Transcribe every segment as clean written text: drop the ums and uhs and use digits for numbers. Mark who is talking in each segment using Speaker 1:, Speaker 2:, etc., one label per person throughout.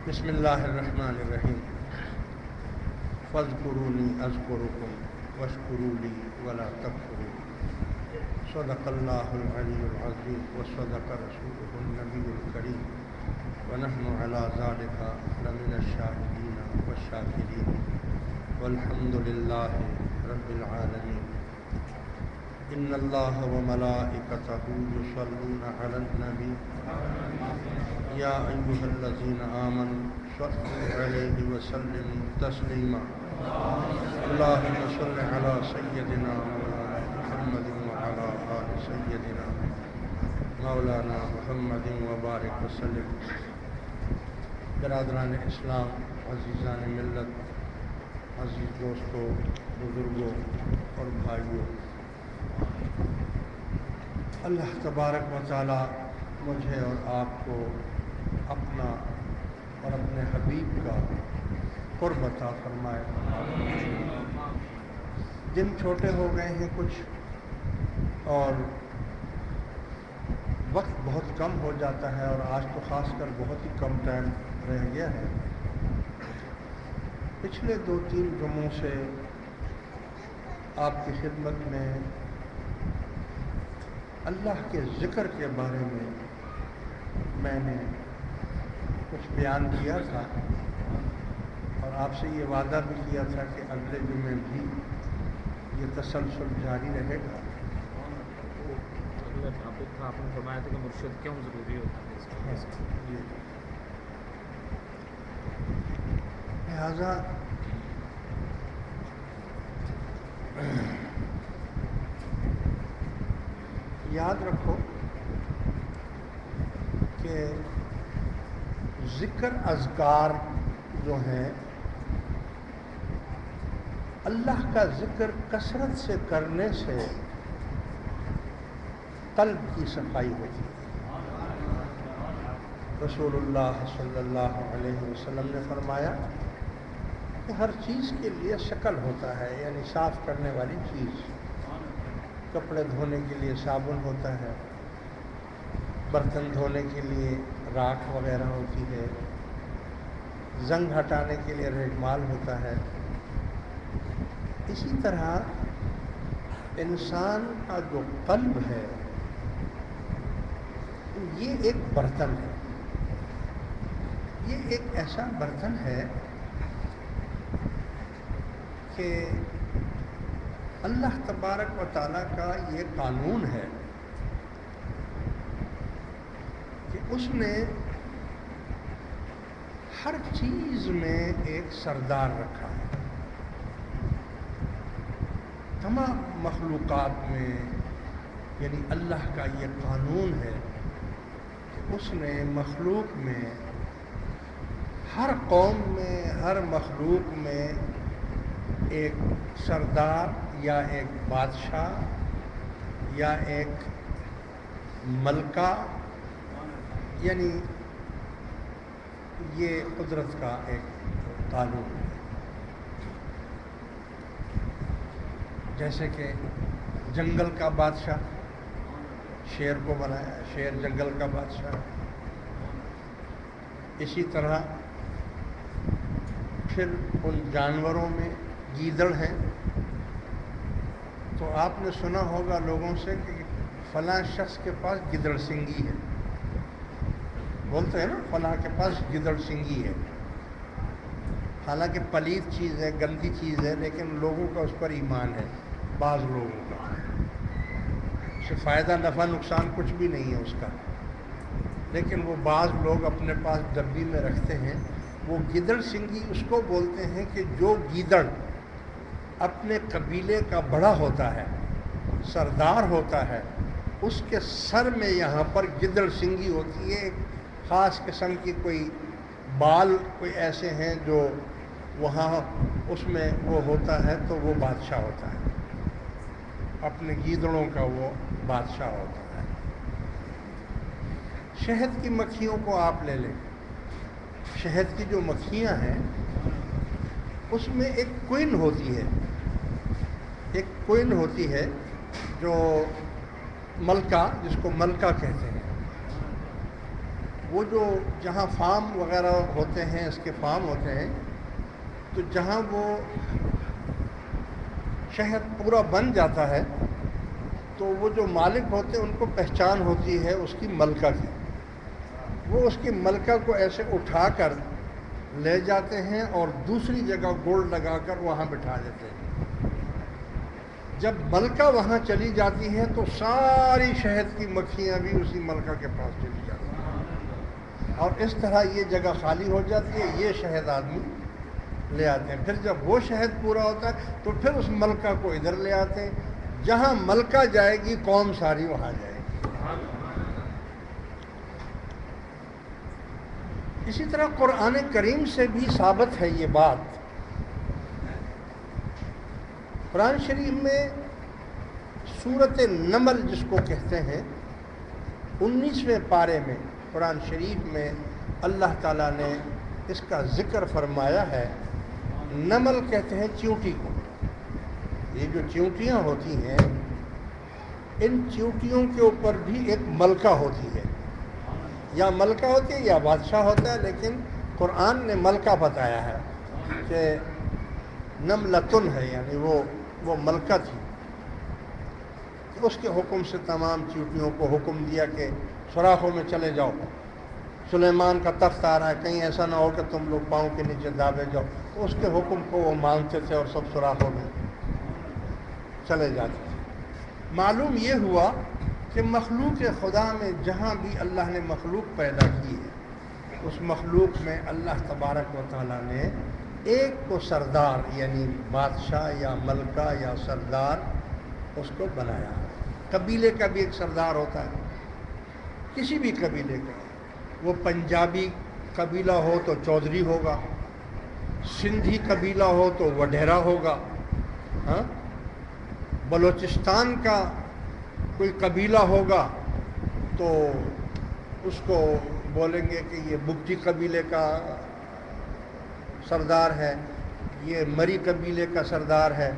Speaker 1: بسم اللہ الرحمن الرحیم فاذکرونی اذکرکم واشکروا لی ولا تکفرون صدق اللہ العلی العظیم وصدق رسولہ النبی الکریم ونحن علی ذلک لمن الشاہدین والشاکرین والحمد للہ رب العالمین ان اللہ وملائکتہ یصلون علی النبی یا ایھا الذین آمنوا صلوا علیہ وسلموا تسلیما اللہم صل علی سیدنا مولانا محمد وعلی آل سیدنا مولانا محمد وبارک وسلم۔ برادران اسلام، عزیزان ملت، عزیز دوستوں، بزرگوں اور بھائیوں، اللہ تبارک و تعالی مجھے اور آپ کو اپنا اور اپنے حبیب کا قرب عطا فرمائے۔ دن چھوٹے ہو گئے ہیں کچھ، اور وقت بہت کم ہو جاتا ہے، اور آج تو خاص کر بہت ہی کم ٹائم رہ گیا ہے۔ پچھلے 2-3 جمعوں سے آپ کی خدمت میں اللہ کے ذکر کے بارے میں نے کچھ بیان کیا تھا، اور آپ سے یہ وعدہ بھی کیا تھا کہ اگلے جمعے بھی یہ تسلسل جاری رہے گا۔
Speaker 2: اگلا ٹاپک تھا، آپ نے فرمایا تھا کہ مرشد کیوں ضروری ہوتا ہے
Speaker 1: جی، لہٰذا یاد رکھو کہ ذکر اذکار جو ہیں، اللہ کا ذکر کثرت سے کرنے سے قلب کی صفائی ہوتی ہے۔ رسول اللہ صلی اللہ علیہ وسلم نے فرمایا کہ ہر چیز کے لیے شکل ہوتا ہے، یعنی صاف کرنے والی چیز۔ کپڑے دھونے کے لیے صابن ہوتا ہے، برتن دھونے کے لیے راکھ وغیرہ ہوتی ہے، زنگ ہٹانے کے لیے ریگمال ہوتا ہے۔ اسی طرح انسان کا جو قلب ہے یہ ایک برتن ہے، یہ ایک ایسا برتن ہے کہ اللہ تبارک و تعالیٰ کا یہ قانون ہے کہ اس نے ہر چیز میں ایک سردار رکھا ہے۔ تمام مخلوقات میں، یعنی اللہ کا یہ قانون ہے کہ اس نے مخلوق میں، ہر قوم میں، ہر مخلوق میں ایک سردار یا ایک بادشاہ یا ایک ملکہ، یعنی یہ قدرت کا ایک قانون ہے۔ جیسے کہ جنگل کا بادشاہ شیر کو بنایا، شیر جنگل کا بادشاہ۔ اسی طرح پھر ان جانوروں میں گیدڑ ہیں، تو آپ نے سنا ہوگا لوگوں سے کہ فلاں شخص کے پاس گیدڑ سنگی ہے، بولتے ہیں نا فلاں کے پاس گیدڑ سنگی ہے۔ حالانکہ پلید چیز ہے، گندی چیز ہے، لیکن لوگوں کا اس پر ایمان ہے، بعض لوگوں کا۔ اس سے فائدہ نفع نقصان کچھ بھی نہیں ہے اس کا، لیکن وہ بعض لوگ اپنے پاس ڈبی میں رکھتے ہیں۔ وہ گیدڑ سنگی اس کو بولتے ہیں کہ جو گیدڑ اپنے قبیلے کا بڑا ہوتا ہے، سردار ہوتا ہے، اس کے سر میں یہاں پر گیدڑ سنگی ہوتی ہے۔ ایک خاص قسم کی کوئی بال کوئی ایسے ہیں جو وہاں اس میں وہ ہوتا ہے، تو وہ بادشاہ ہوتا ہے، اپنے گیدڑوں کا وہ بادشاہ ہوتا ہے۔ شہد کی مکھیوں کو آپ لے لیں، شہد کی جو مکھیاں ہیں اس میں ایک کوئن ہوتی ہے، ایک کوئن ہوتی ہے جو ملکہ، جس کو ملکہ کہتے ہیں۔ وہ جو جہاں فارم وغیرہ ہوتے ہیں، اس کے فارم ہوتے ہیں، تو جہاں وہ شہد پورا بن جاتا ہے تو وہ جو مالک ہوتے ہیں ان کو پہچان ہوتی ہے اس کی ملکہ کی. وہ اس کی ملکہ کو ایسے اٹھا کر لے جاتے ہیں اور دوسری جگہ گولڈ لگا کر وہاں بٹھا دیتے ہیں. جب ملکہ وہاں چلی جاتی ہے تو ساری شہد کی مکھیاں بھی اسی ملکہ کے پاس چلی جاتی ہیں، اور اس طرح یہ جگہ خالی ہو جاتی ہے. یہ شہد آدمی لے آتے ہیں. پھر جب وہ شہد پورا ہوتا ہے تو پھر اس ملکہ کو ادھر لے آتے ہیں. جہاں ملکہ جائے گی قوم ساری وہاں جائے گی. اسی طرح قرآن کریم سے بھی ثابت ہے یہ بات. قرآن شریف میں سورۃ نمل جس کو کہتے ہیں 19ویں پارے میں قرآن شریف میں اللہ تعالیٰ نے اس کا ذکر فرمایا ہے. نمل کہتے ہیں چیونٹی کو. یہ جو چیونٹیاں ہوتی ہیں ان چیونٹیوں کے اوپر بھی ایک ملکہ ہوتی ہے، یا ملکہ ہوتی ہے یا بادشاہ ہوتا ہے، لیکن قرآن نے ملکہ بتایا ہے کہ نملتن ہے، یعنی وہ ملکہ تھی. اس کے حکم سے تمام چیونٹیوں کو حکم دیا کہ سوراخوں میں چلے جاؤ. سلیمان کا تخت آ رہا ہے، کہیں ایسا نہ ہو کہ تم لوگ پاؤں کے نیچے دابے جاؤ. تو اس کے حکم کو وہ مانتے تھے اور سب سوراخوں میں چلے جاتے تھے. معلوم یہ ہوا کہ مخلوق خدا میں جہاں بھی اللہ نے مخلوق پیدا کی ہے اس مخلوق میں اللہ تبارک و تعالیٰ نے ایک کو سردار یعنی بادشاہ یا ملکہ یا سردار اس کو بنایا. قبیلے کا بھی ایک سردار ہوتا ہے، کسی بھی قبیلے کا. وہ پنجابی قبیلہ ہو تو چودھری ہوگا، سندھی قبیلہ ہو تو وڈیرا ہوگا، ہاں بلوچستان کا کوئی قبیلہ ہوگا تو اس کو بولیں گے کہ یہ بگٹی قبیلے کا سردار ہے، یہ مری قبیلے کا سردار ہے.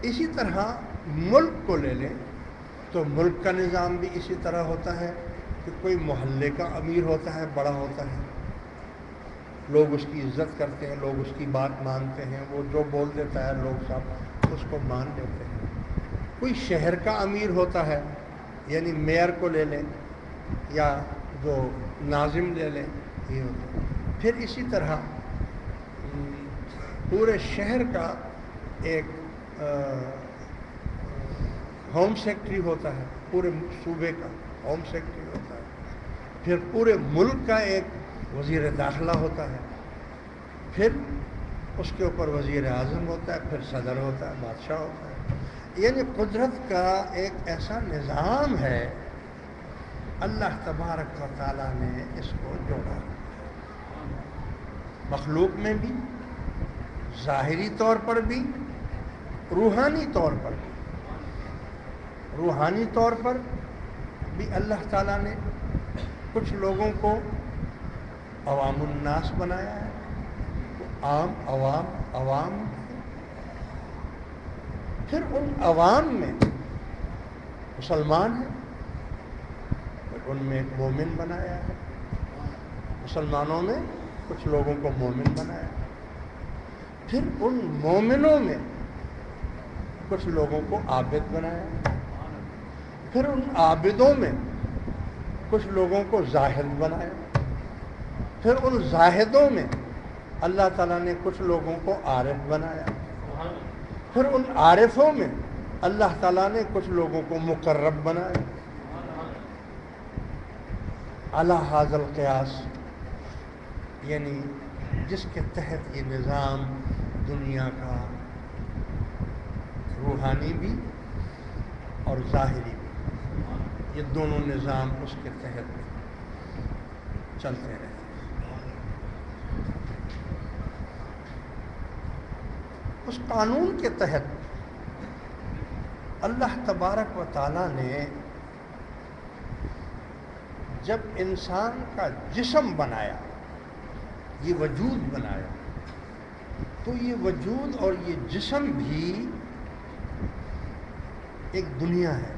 Speaker 1: اسی طرح ملک کو لے لیں تو ملک کا نظام بھی اسی طرح ہوتا ہے کہ کوئی محلے کا امیر ہوتا ہے، بڑا ہوتا ہے، لوگ اس کی عزت کرتے ہیں، لوگ اس کی بات مانتے ہیں، وہ جو بول دیتا ہے لوگ سب اس کو مان لیتے ہیں. کوئی شہر کا امیر ہوتا ہے، یعنی میئر کو لے لیں یا جو ناظم لے لیں، یہ ہوتا ہے. پھر اسی طرح پورے شہر کا ایک ہوم سیکٹری ہوتا ہے، پورے صوبے کا ہوم سیکٹری ہوتا ہے. پھر پورے ملک کا ایک وزیر داخلہ ہوتا ہے. پھر اس کے اوپر وزیر اعظم ہوتا ہے، پھر صدر ہوتا ہے، بادشاہ ہوتا ہے. یعنی قدرت کا ایک ایسا نظام ہے، اللہ تبارک و تعالیٰ نے اس کو جوڑا. مخلوق میں بھی، ظاہری طور پر بھی، روحانی طور پر بھی. روحانی طور پر بھی اللہ تعالیٰ نے کچھ لوگوں کو عوام الناس بنایا ہے. عوام پھر ان عوام میں مسلمان ہیں، پھر ان میں ایک مومن بنایا ہے. مسلمانوں میں کچھ لوگوں کو مومن بنایا ہے. پھر ان مومنوں میں کچھ لوگوں کو عابد بنایا ہے. پھر ان عابدوں میں کچھ لوگوں کو زاہد بنایا. پھر ان زاہدوں میں اللہ تعالیٰ نے کچھ لوگوں کو عارف بنایا. پھر ان عارفوں میں اللہ تعالیٰ نے کچھ لوگوں کو مقرب بنایا. علی ھذا القیاس، یعنی جس کے تحت یہ نظام دنیا کا روحانی بھی اور ظاہری بھی، یہ دونوں نظام اس کے تحت چلتے رہتے ہیں. اس قانون کے تحت اللہ تبارک و تعالیٰ نے جب انسان کا جسم بنایا، یہ وجود بنایا، تو یہ وجود اور یہ جسم بھی ایک دنیا ہے.